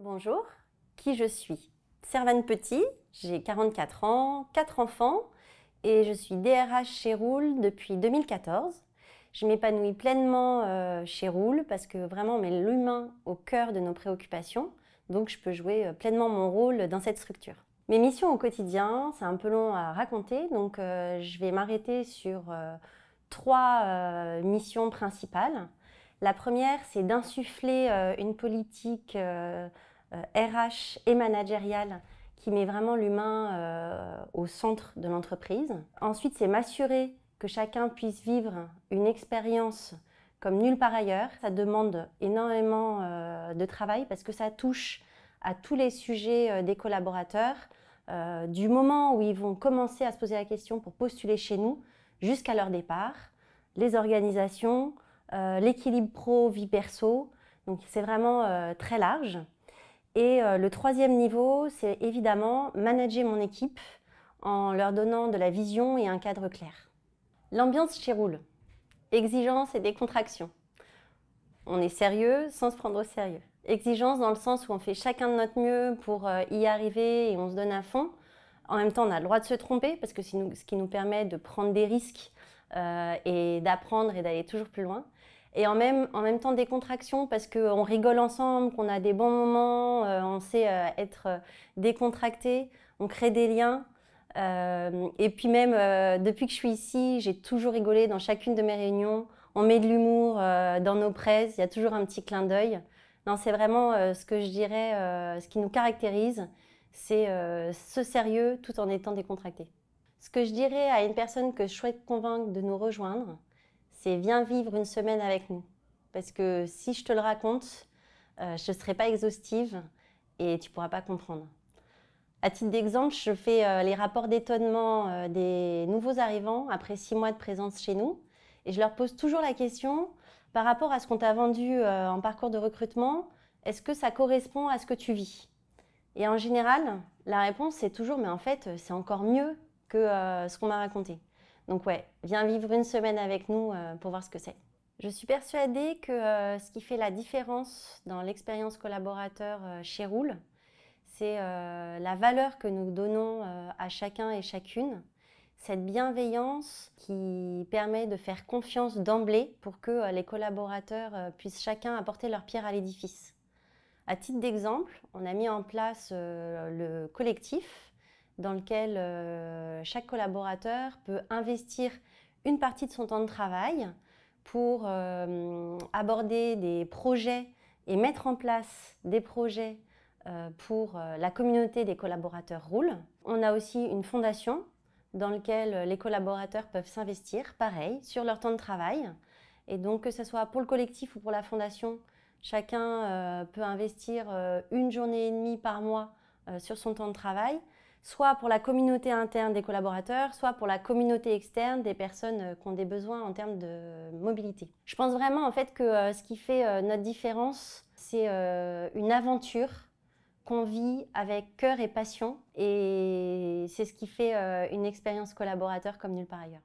Bonjour, qui je suis? Servane Petit, j'ai 44 ans, 4 enfants et je suis DRH chez Rool depuis 2014. Je m'épanouis pleinement chez Rool parce que vraiment on met l'humain au cœur de nos préoccupations, donc je peux jouer pleinement mon rôle dans cette structure. Mes missions au quotidien, c'est un peu long à raconter, donc je vais m'arrêter sur 3 missions principales. La première, c'est d'insuffler une politique RH et managériale qui met vraiment l'humain au centre de l'entreprise. Ensuite, c'est m'assurer que chacun puisse vivre une expérience comme nulle part ailleurs. Ça demande énormément de travail parce que ça touche à tous les sujets des collaborateurs, du moment où ils vont commencer à se poser la question pour postuler chez nous jusqu'à leur départ, les organisations, l'équilibre pro-vie perso. Donc c'est vraiment très large. Et le troisième niveau, c'est évidemment manager mon équipe en leur donnant de la vision et un cadre clair. L'ambiance chez Rool, exigence et décontraction. On est sérieux sans se prendre au sérieux. Exigence dans le sens où on fait chacun de notre mieux pour y arriver et on se donne à fond. En même temps, on a le droit de se tromper parce que c'est ce qui nous permet de prendre des risques et d'apprendre et d'aller toujours plus loin. Et en même temps décontraction parce qu'on rigole ensemble, qu'on a des bons moments, on sait être décontracté, on crée des liens. Et puis même, depuis que je suis ici, j'ai toujours rigolé dans chacune de mes réunions. On met de l'humour dans nos prêts, il y a toujours un petit clin d'œil. Non, c'est vraiment ce que je dirais, ce qui nous caractérise, c'est ce sérieux tout en étant décontracté. Ce que je dirais à une personne que je souhaite convaincre de nous rejoindre, c'est viens vivre une semaine avec nous. Parce que si je te le raconte, je ne serai pas exhaustive et tu ne pourras pas comprendre. À titre d'exemple, je fais les rapports d'étonnement des nouveaux arrivants après 6 mois de présence chez nous. Et je leur pose toujours la question, par rapport à ce qu'on t'a vendu en parcours de recrutement, est-ce que ça correspond à ce que tu vis? Et en général, la réponse c'est toujours, mais en fait, c'est encore mieux que ce qu'on m'a raconté. Donc ouais, viens vivre une semaine avec nous pour voir ce que c'est. Je suis persuadée que ce qui fait la différence dans l'expérience collaborateur chez Rool, c'est la valeur que nous donnons à chacun et chacune, cette bienveillance qui permet de faire confiance d'emblée pour que les collaborateurs puissent chacun apporter leur pierre à l'édifice. À titre d'exemple, on a mis en place le collectif dans lequel chaque collaborateur peut investir une partie de son temps de travail pour aborder des projets et mettre en place des projets pour la communauté des collaborateurs Rool. On a aussi une fondation dans laquelle les collaborateurs peuvent s'investir, pareil, sur leur temps de travail. Et donc, que ce soit pour le collectif ou pour la fondation, chacun peut investir une journée et demie par mois sur son temps de travail, soit pour la communauté interne des collaborateurs, soit pour la communauté externe des personnes qui ont des besoins en termes de mobilité. Je pense vraiment en fait que ce qui fait notre différence, c'est une aventure qu'on vit avec cœur et passion, et c'est ce qui fait une expérience collaborateur comme nulle part ailleurs.